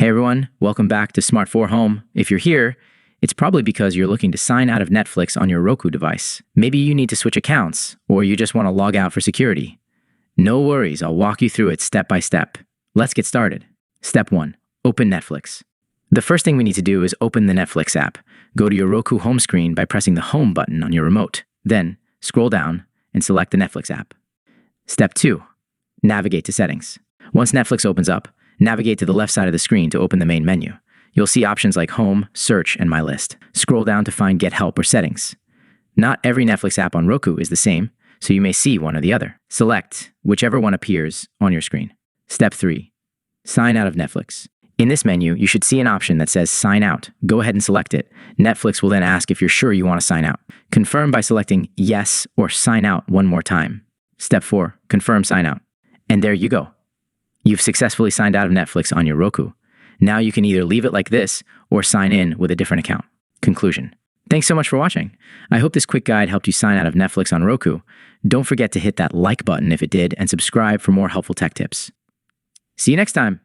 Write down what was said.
Hey everyone, welcome back to Smart 4 Home. If you're here, it's probably because you're looking to sign out of Netflix on your Roku device. Maybe you need to switch accounts, or you just want to log out for security. No worries, I'll walk you through it step by step. Let's get started. Step 1. Open Netflix. The first thing we need to do is open the Netflix app. Go to your Roku home screen by pressing the Home button on your remote. Then, scroll down and select the Netflix app. Step 2. Navigate to Settings. Once Netflix opens up, navigate to the left side of the screen to open the main menu. You'll see options like Home, Search, and My List. Scroll down to find Get Help or Settings. Not every Netflix app on Roku is the same, so you may see one or the other. Select whichever one appears on your screen. Step 3. Sign out of Netflix. In this menu, you should see an option that says Sign Out. Go ahead and select it. Netflix will then ask if you're sure you want to sign out. Confirm by selecting Yes or Sign Out one more time. Step 4. Confirm Sign Out. And there you go. You've successfully signed out of Netflix on your Roku. Now you can either leave it like this or sign in with a different account. Conclusion. Thanks so much for watching. I hope this quick guide helped you sign out of Netflix on Roku. Don't forget to hit that like button if it did and subscribe for more helpful tech tips. See you next time.